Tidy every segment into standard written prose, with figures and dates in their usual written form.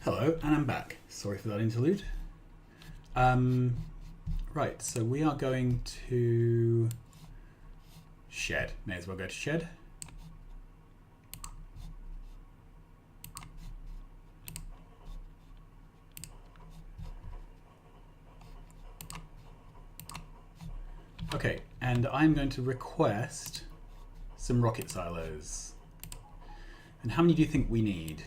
Hello, and I'm back. Sorry for that interlude. Right, so we are going to shed. May as well go to shed. Okay, and I'm going to request some rocket silos. And how many do you think we need?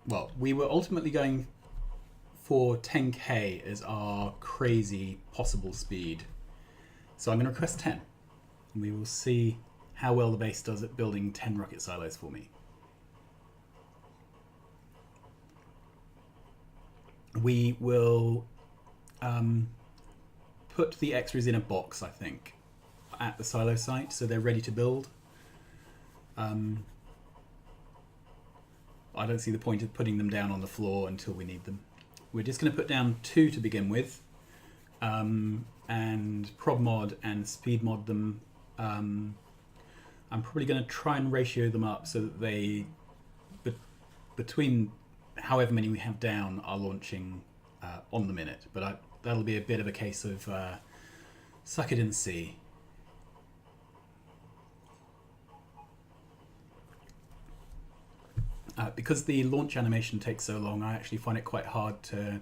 Well, we were ultimately going for 10k as our crazy possible speed. So I'm going to request 10. And we will see how well the base does at building 10 rocket silos for me. We will put the extras in a box, I think, at the silo site so they're ready to build. I don't see the point of putting them down on the floor until we need them. We're just going to put down 2 to begin with, and prog mod and speed mod them. I'm probably going to try and ratio them up so that they, between however many we have down, are launching on the minute. But that'll be a bit of a case of suck it and see. Because the launch animation takes so long, I actually find it quite hard to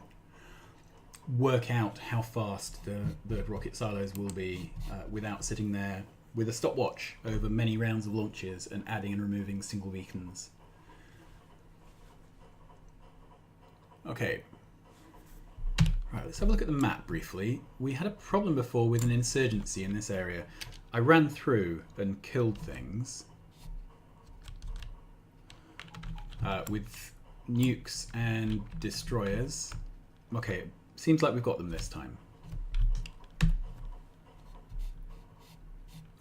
work out how fast the rocket silos will be without sitting there with a stopwatch over many rounds of launches and adding and removing single beacons. Okay. Right, let's have a look at the map briefly. We had a problem before with an insurgency in this area. I ran through and killed things. With nukes and destroyers. Okay, seems like we've got them this time.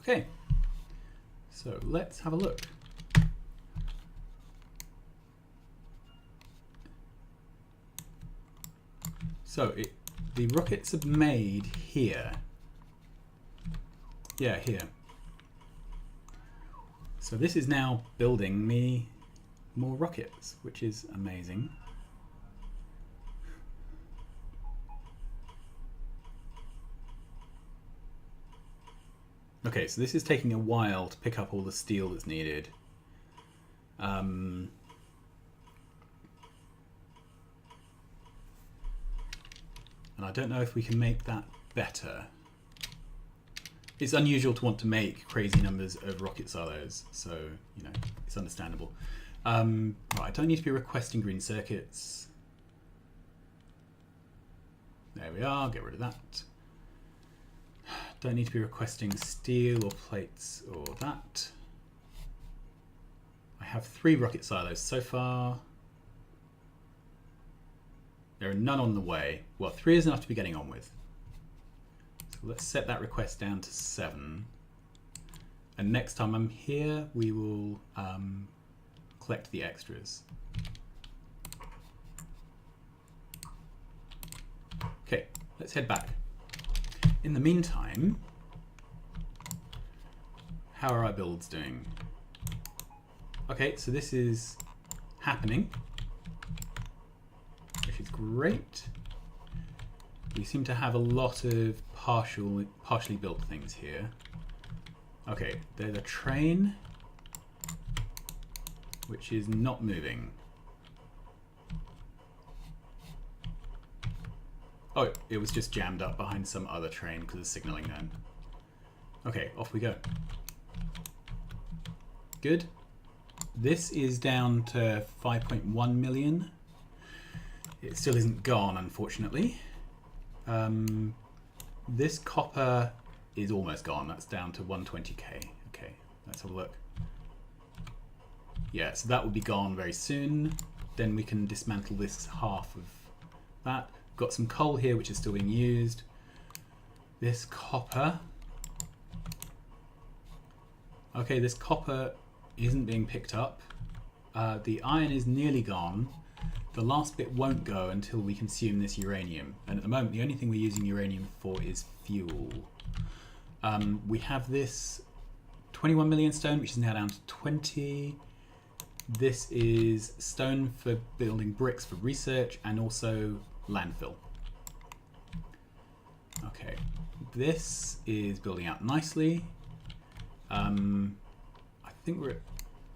Okay, so let's have a look. So the rockets are made here. Yeah, here. So this is now building me more rockets, which is amazing. Okay, so this is taking a while to pick up all the steel that's needed. And I don't know if we can make that better. It's unusual to want to make crazy numbers of rocket silos, so, you know, it's understandable. Right, I don't need to be requesting green circuits. There we are, get rid of that. Don't need to be requesting steel or plates or that. I have 3 rocket silos so far. There are none on the way. Well, 3 is enough to be getting on with. So let's set that request down to 7. And next time I'm here, we will collect the extras. Okay, let's head back. In the meantime, how are our builds doing? Okay, so this is happening, which is great. We seem to have a lot of partially built things here. Okay, there's a train which is not moving. Oh, it was just jammed up behind some other train because of signaling then. Okay, off we go. Good. This is down to 5.1 million. It still isn't gone, unfortunately. This copper is almost gone. That's down to 120k. Okay, let's have a look. Yeah, so that will be gone very soon. Then we can dismantle this half of that. Got some coal here which is still being used. This copper. Okay, this copper isn't being picked up. The iron is nearly gone. The last bit won't go until we consume this uranium. And at the moment, the only thing we're using uranium for is fuel. We have this 21 million stone, which is now down to 20. This is stone for building bricks for research and also landfill. Okay, this is building out nicely. I think we're,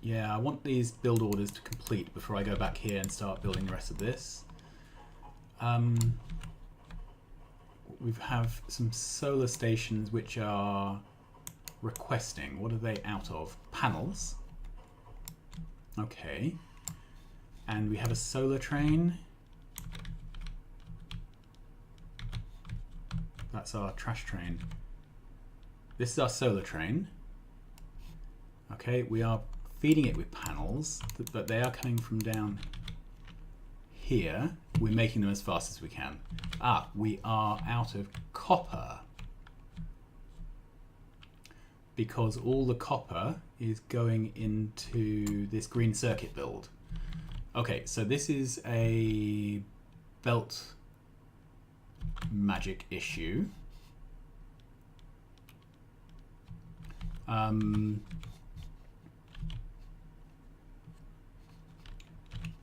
yeah, I want these build orders to complete before I go back here and start building the rest of this. We have some solar stations which are requesting. What are they out of? Panels. Okay. And we have a solar train. That's our trash train. This is our solar train. Okay, we are feeding it with panels, but they are coming from down here. We're making them as fast as we can. Ah, we are out of copper. Because all the copper is going into this green circuit build. Okay, so this is a belt magic issue.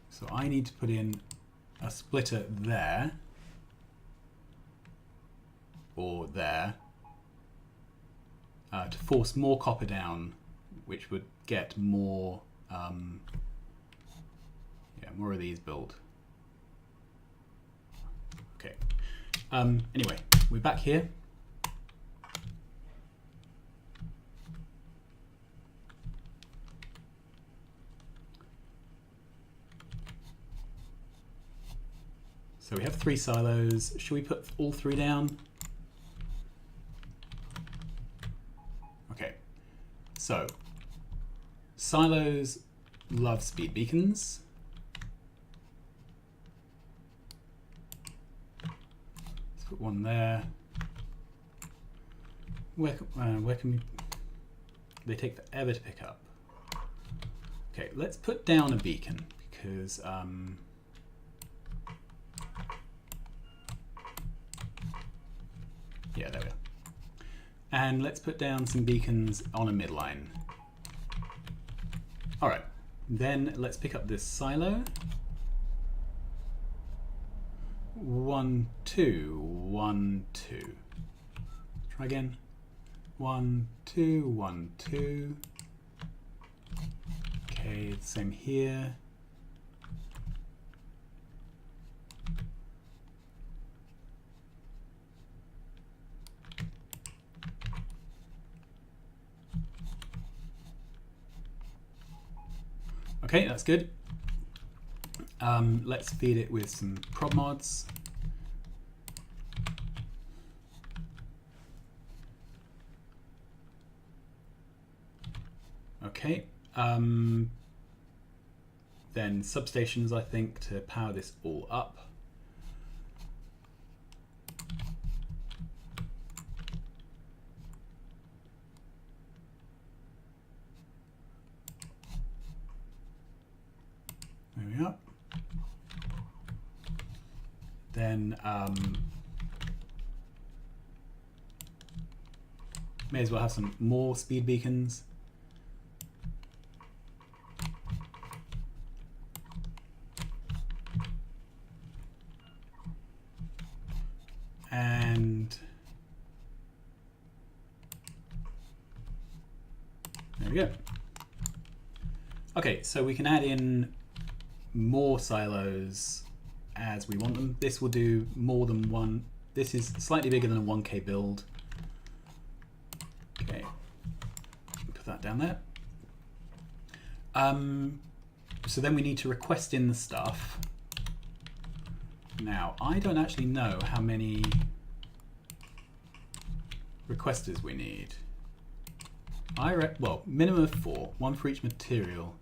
So I need to put in a splitter there, or there, to force more copper down, which would get more, more of these built. Okay. Anyway, we're back here. So we have 3 silos. Should we put all 3 down? Okay. So, silos love speed beacons. Let's put one there. Where can we... They take forever to pick up. Okay, let's put down a beacon because... yeah, there we are. And let's put down some beacons on a midline. All right, then let's pick up this silo. 1, 2, 1, 2. Try again. 1, 2, 1, 2. Okay, same here. Okay, that's good. Let's feed it with some prod mods. Okay. Then substations, I think, to power this all up. There we are. Then may as well have some more speed beacons. And there we go. Okay, so we can add in more silos as we want them. This will do more than one. This is slightly bigger than a 1K build. Okay, put that down there. So then we need to request in the stuff. Now, I don't actually know how many requesters we need. Well, minimum of 4, 1 for each material.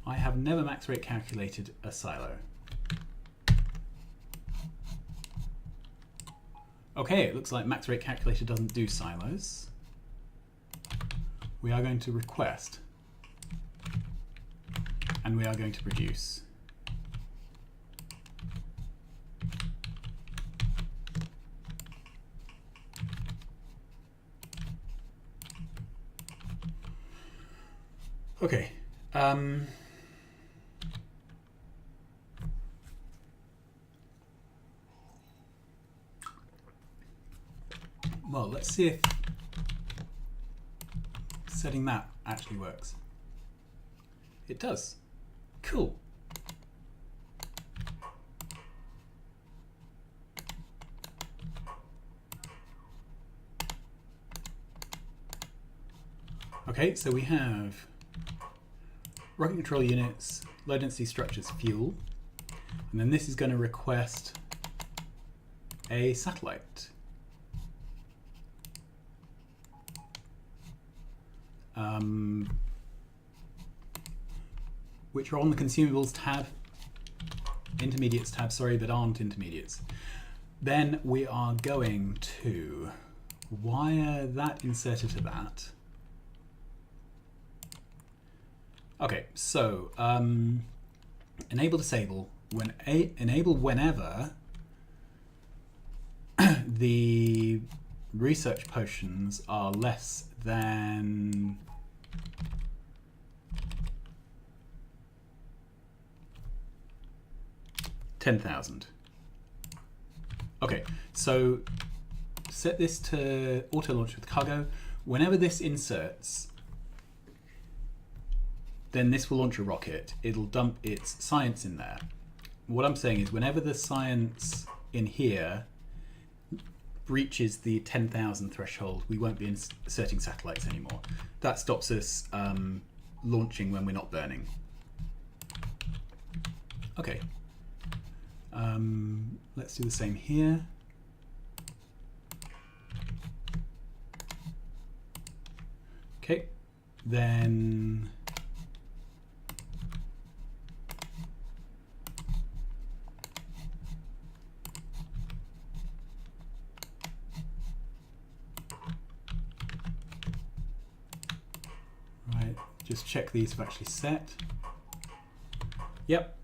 I have never max rate calculated a silo. Okay, it looks like max rate calculator doesn't do silos. We are going to request, and we are going to produce. Okay. Well, let's see if setting that actually works. It does. Cool. Okay, so we have rocket control units, low density structures, fuel, and then this is going to request a satellite. Which are on the consumables tab, intermediates tab, sorry, but aren't intermediates. Then we are going to wire that inserter to that. Okay, so enable disable enable whenever the research potions are less than 10,000. Okay, so set this to auto launch with cargo. Whenever this inserts, then this will launch a rocket. It'll dump its science in there. What I'm saying is whenever the science in here breaches the 10,000 threshold, we won't be inserting satellites anymore. That stops us launching when we're not burning. Okay. Let's do the same here. Okay, then right, just check these have actually set. Yep.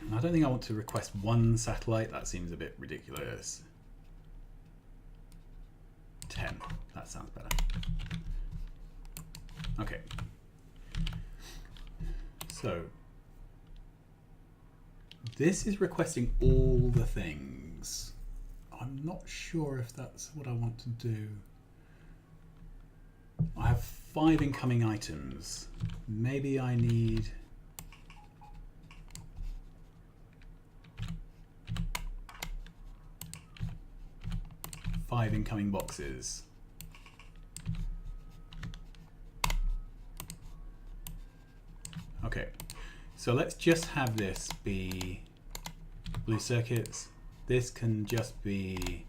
I don't think I want to request one satellite. That seems a bit ridiculous. 10. That sounds better. Okay. So this is requesting all the things. I'm not sure if that's what I want to do. I have 5 incoming items. Maybe I need... five incoming boxes. Okay, so let's just have this be blue circuits. This can just be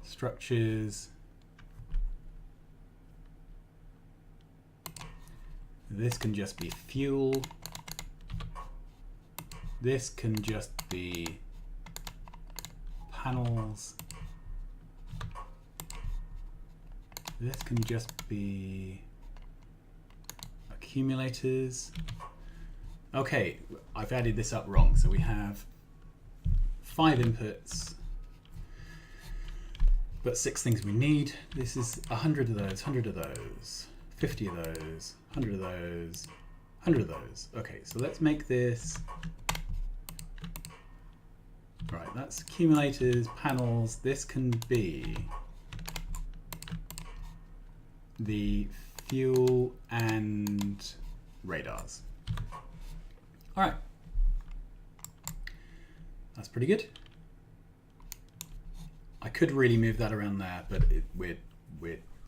structures. This can just be fuel. This can just be panels. This can just be accumulators. Okay, I've added this up wrong. So we have 5 inputs, but 6 things we need. This is 100 of those, 100 of those, 50 of those, 100 of those, 100 of those. Okay, so let's make this. Right, that's accumulators, panels. This can be the fuel and radars. All right, that's pretty good. I could really move that around there, but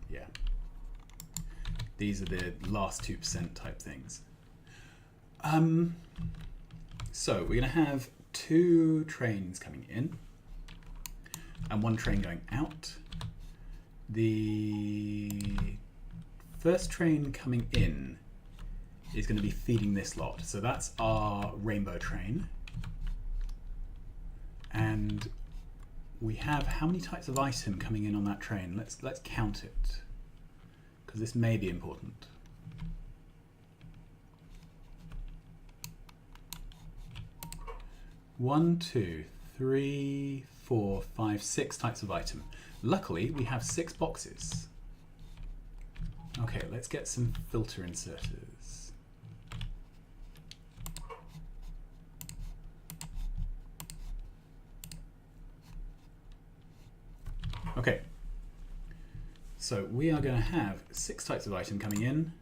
yeah. These are the last 2% type things. So we're gonna have 2 trains coming in and 1 train going out. The first train coming in is going to be feeding this lot. So that's our rainbow train. And we have how many types of item coming in on that train? Let's count it, because this may be important. 1, 2, 3, 4, 5, 6 types of item. Luckily, we have 6 boxes. Okay, let's get some filter inserters. Okay, so we are going to have 6 types of item coming in.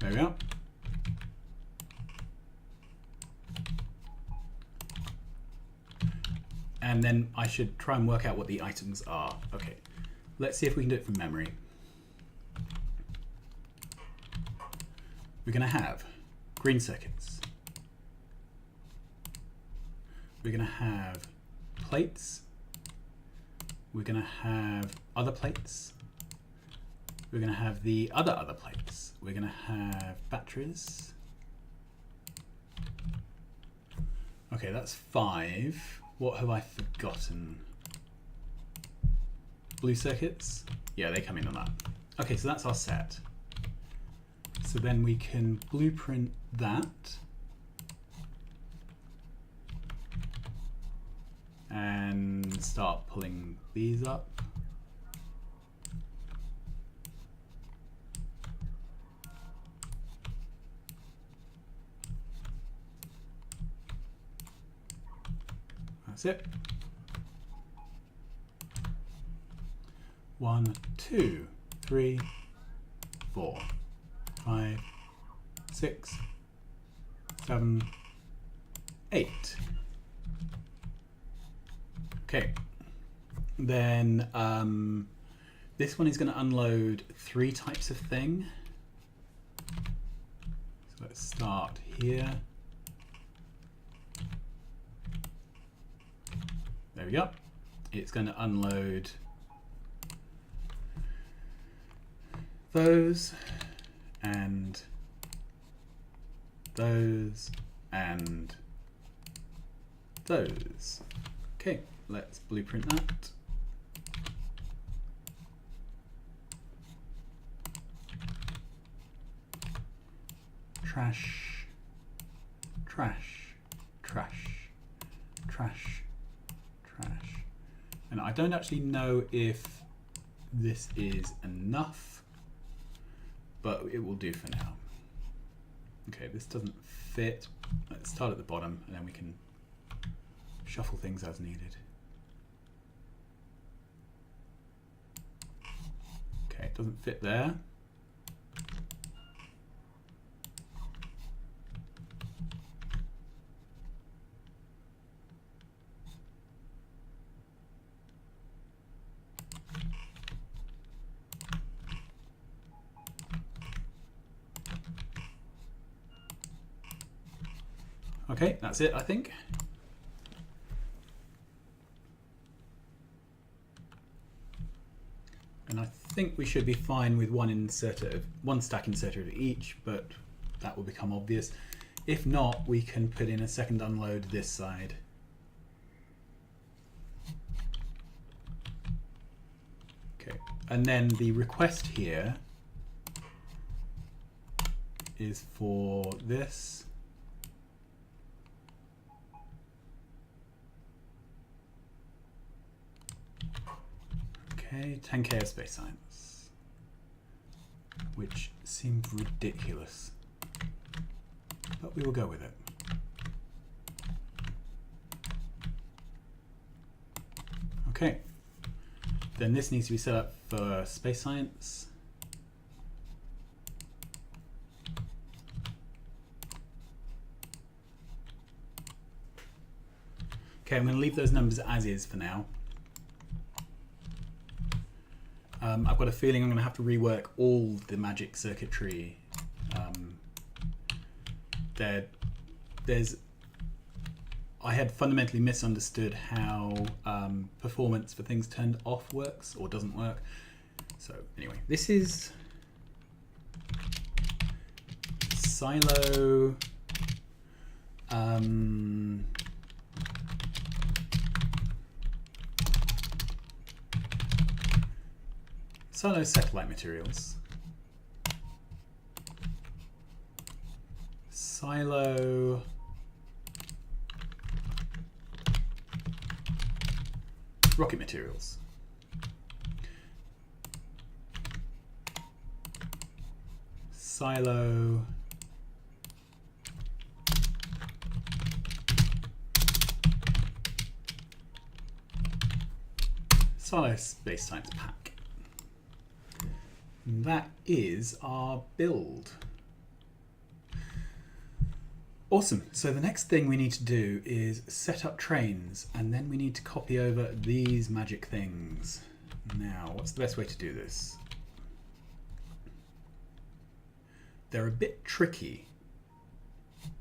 There we go. And then I should try and work out what the items are. Okay, let's see if we can do it from memory. We're going to have green circuits. We're going to have plates. We're going to have other plates. We're going to have the other plates. We're going to have batteries. Okay, that's 5. What have I forgotten? Blue circuits? Yeah, they come in on that. Okay, so that's our set. So then we can blueprint that. And start pulling these up. That's it. 1, 2, 3, 4, 5, 6, 7, 8. Okay. Then this one is going to unload 3 types of thing. So let's start here. There we go. It's going to unload those and those and those. Okay, let's blueprint that. Trash, trash, trash, trash, trash. And I don't actually know if this is enough, but it will do for now. Okay, this doesn't fit. Let's start at the bottom and then we can shuffle things as needed. Okay, it doesn't fit there. Okay, that's it, I think. And I think we should be fine with one stack inserter of each, but that will become obvious. If not, we can put in a second unload this side. Okay, and then the request here is for this. Okay, 10k of space science, which seemed ridiculous, but we will go with it. Okay, then this needs to be set up for space science. Okay, I'm going to leave those numbers as is for now. I've got a feeling I'm going to have to rework all the magic circuitry. I had fundamentally misunderstood how performance for things turned off works or doesn't work. So anyway, this is silo. Silo satellite materials. Silo. Rocket materials. Silo. Silo Space Science Pack. And that is our build. Awesome. So the next thing we need to do is set up trains, and then we need to copy over these magic things. Now, what's the best way to do this? They're a bit tricky.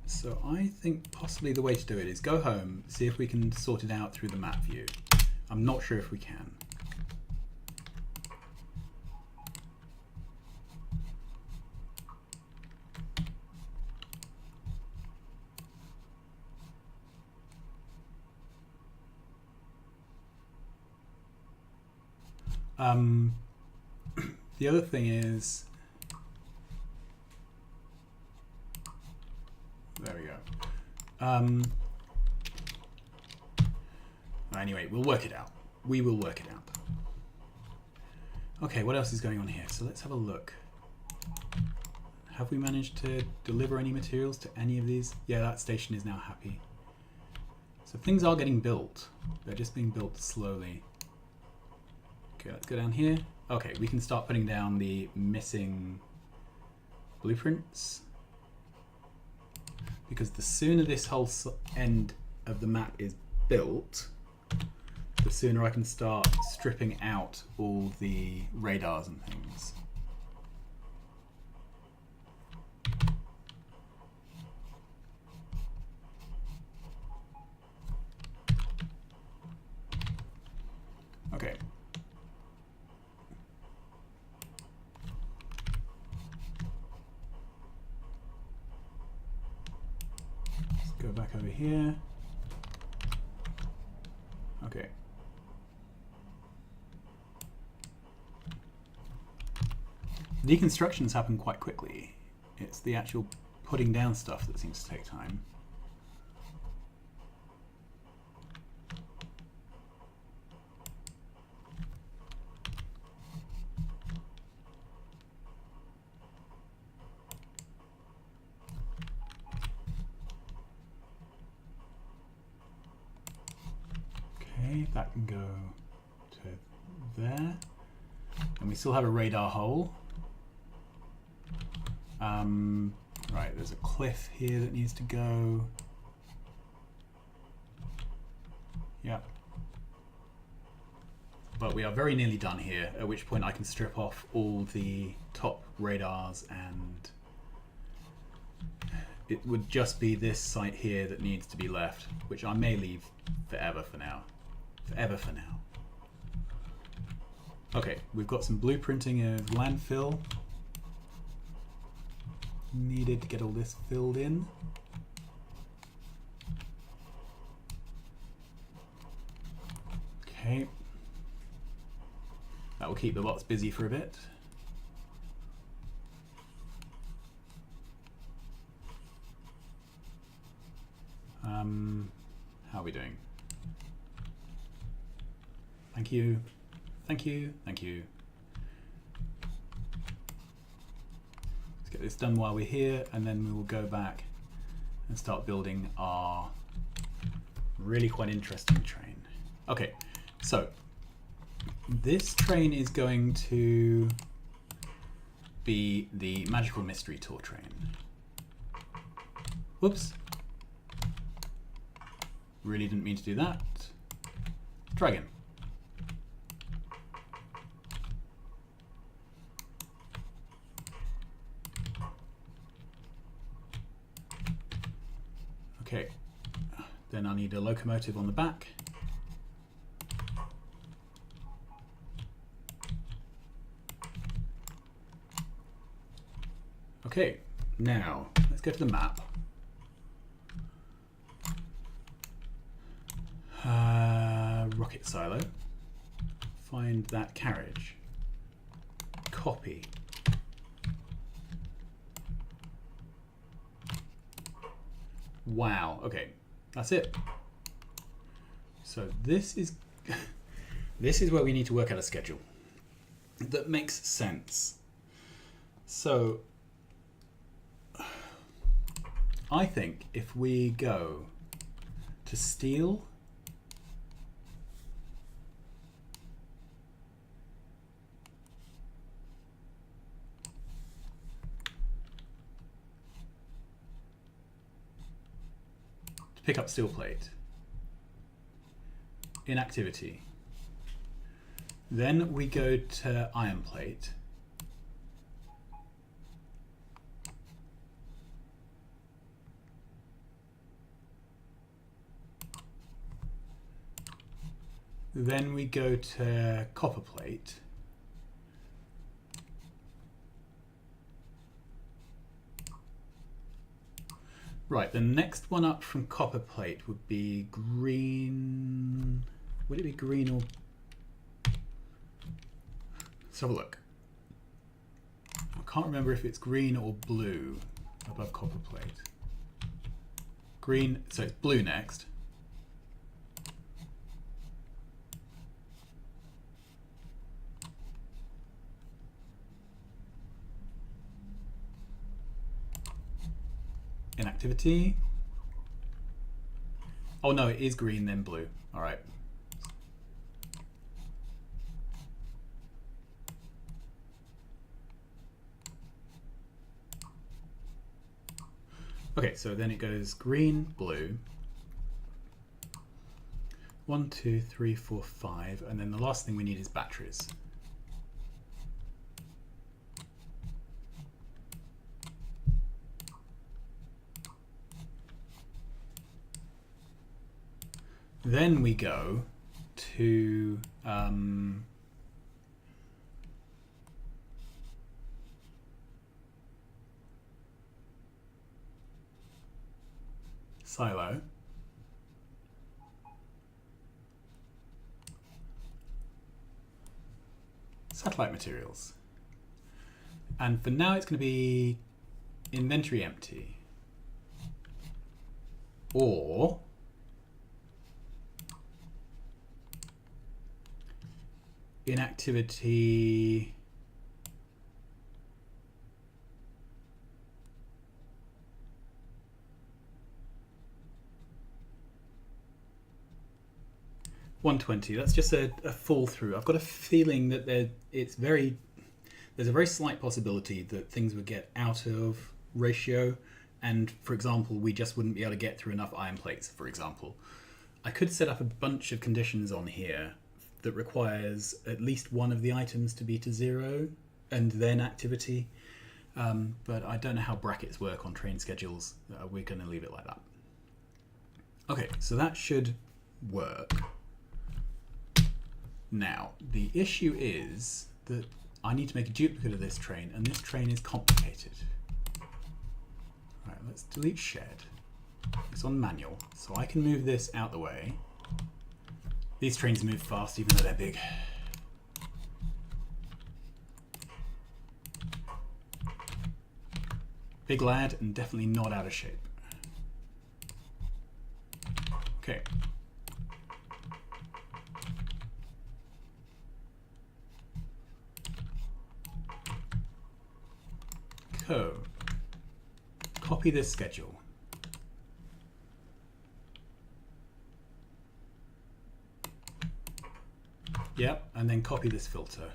So I think possibly the way to do it is go home, see if we can sort it out through the map view. I'm not sure if we can. The other thing is, there we go. Anyway, we'll work it out. We will work it out. Okay, what else is going on here? So let's have a look. Have we managed to deliver any materials to any of these? Yeah, that station is now happy. So things are getting built. They're just being built slowly. Okay, let's go down here. Okay, we can start putting down the missing blueprints. Because the sooner this whole end of the map is built, the sooner I can start stripping out all the radars and things. Okay. Let's go back over here. Okay. Deconstructions happen quite quickly. It's the actual putting down stuff that seems to take time. Okay, that can go to there. And we still have a radar hole. Right, there's a cliff here that needs to go. Yep. But we are very nearly done here, at which point I can strip off all the top radars, and it would just be this site here that needs to be left, which I may leave forever for now. Forever for now. Okay, we've got some blueprinting of landfill needed to get all this filled in. Okay. That will keep the bots busy for a bit. How are we doing? Thank you. Thank you. Thank you. Let's get this done while we're here, and then we will go back and start building our really quite interesting train. Okay, so this train is going to be the Magical Mystery Tour train. Whoops. Really didn't mean to do that. Try again. Okay, then I need a locomotive on the back. Okay, now let's go to the map. Rocket silo. Find that carriage. Copy. Wow, okay, that's it. So this is this is where we need to work out a schedule that makes sense. So I think if we go to steel, to pick up steel plate, inactivity, then we go to iron plate, then we go to copper plate, right, the next one up from copper plate would be green. Would it be green or... Let's have a look. I can't remember if it's green or blue above copper plate. Green, so it's blue next. Inactivity. Oh no, it is green then blue. All right. Okay, so then it goes green, blue. 1, 2, 3, 4, 5, and then the last thing we need is batteries. Then we go to silo. Satellite materials. And for now it's going to be inventory empty. Or inactivity $120. That's just a fall through. I've got a feeling that there's a very slight possibility that things would get out of ratio, and for example, we just wouldn't be able to get through enough iron plates, for example. I could set up a bunch of conditions on here that requires at least one of the items to be to 0 and then activity, but I don't know how brackets work on train schedules. We're going to leave it like that. Okay, so that should work. Now, the issue is that I need to make a duplicate of this train, and this train is complicated. All right, let's delete shed. It's on manual, so I can move this out the way. These trains move fast even though they're big. Big lad, and definitely not out of shape. Okay. Copy this schedule. Yep, and then copy this filter.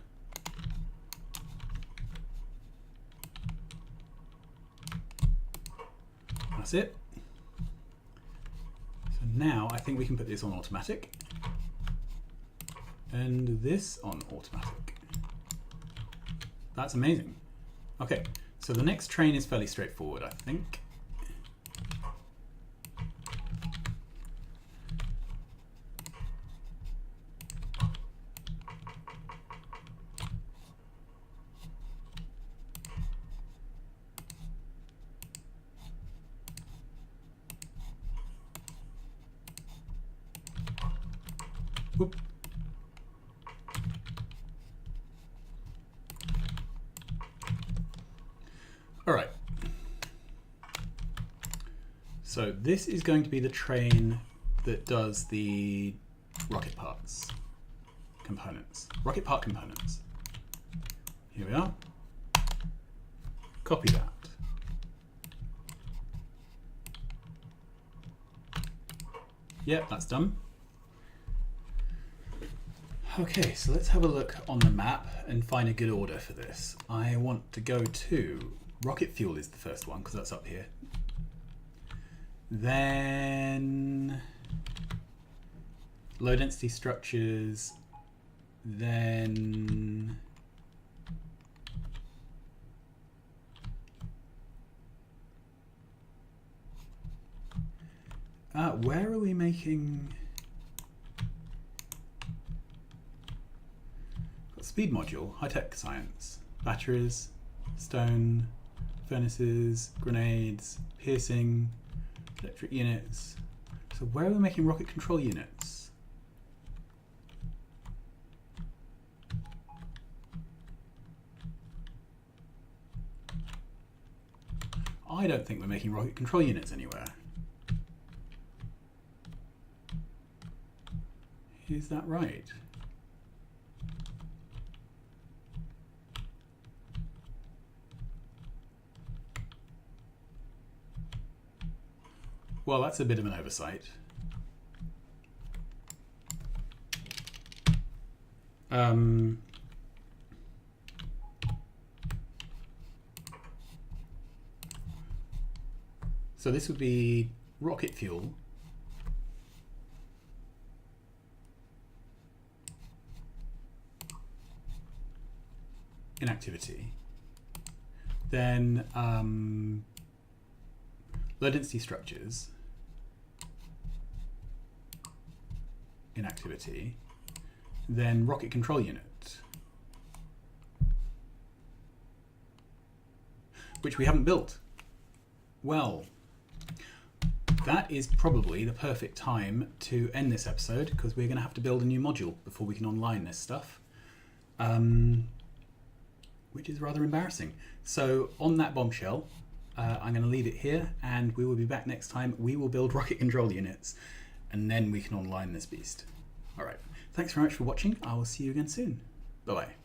That's it. So now I think we can put this on automatic and this on automatic. That's amazing. Okay, so the next train is fairly straightforward, I think. Whoop. All right. So this is going to be the train that does the rocket parts components. Rocket part components. Here we are. Copy that. Yep, that's done. Okay, so let's have a look on the map and find a good order for this. I want to go to rocket fuel is the first one because that's up here. Then low density structures, then where are we making speed module, high-tech science, batteries, stone, furnaces, grenades, piercing, electric units. So where are we making rocket control units? I don't think we're making rocket control units anywhere. Is that right? Well, that's a bit of an oversight. So this would be rocket fuel. Inactivity. Then low density structures. Inactivity. Then rocket control unit. Which we haven't built. Well, that is probably the perfect time to end this episode because we're going to have to build a new module before we can online this stuff. Which is rather embarrassing. So on that bombshell, I'm going to leave it here and we will be back next time. We will build rocket control units and then we can online this beast. All right. Thanks very much for watching. I will see you again soon. Bye-bye.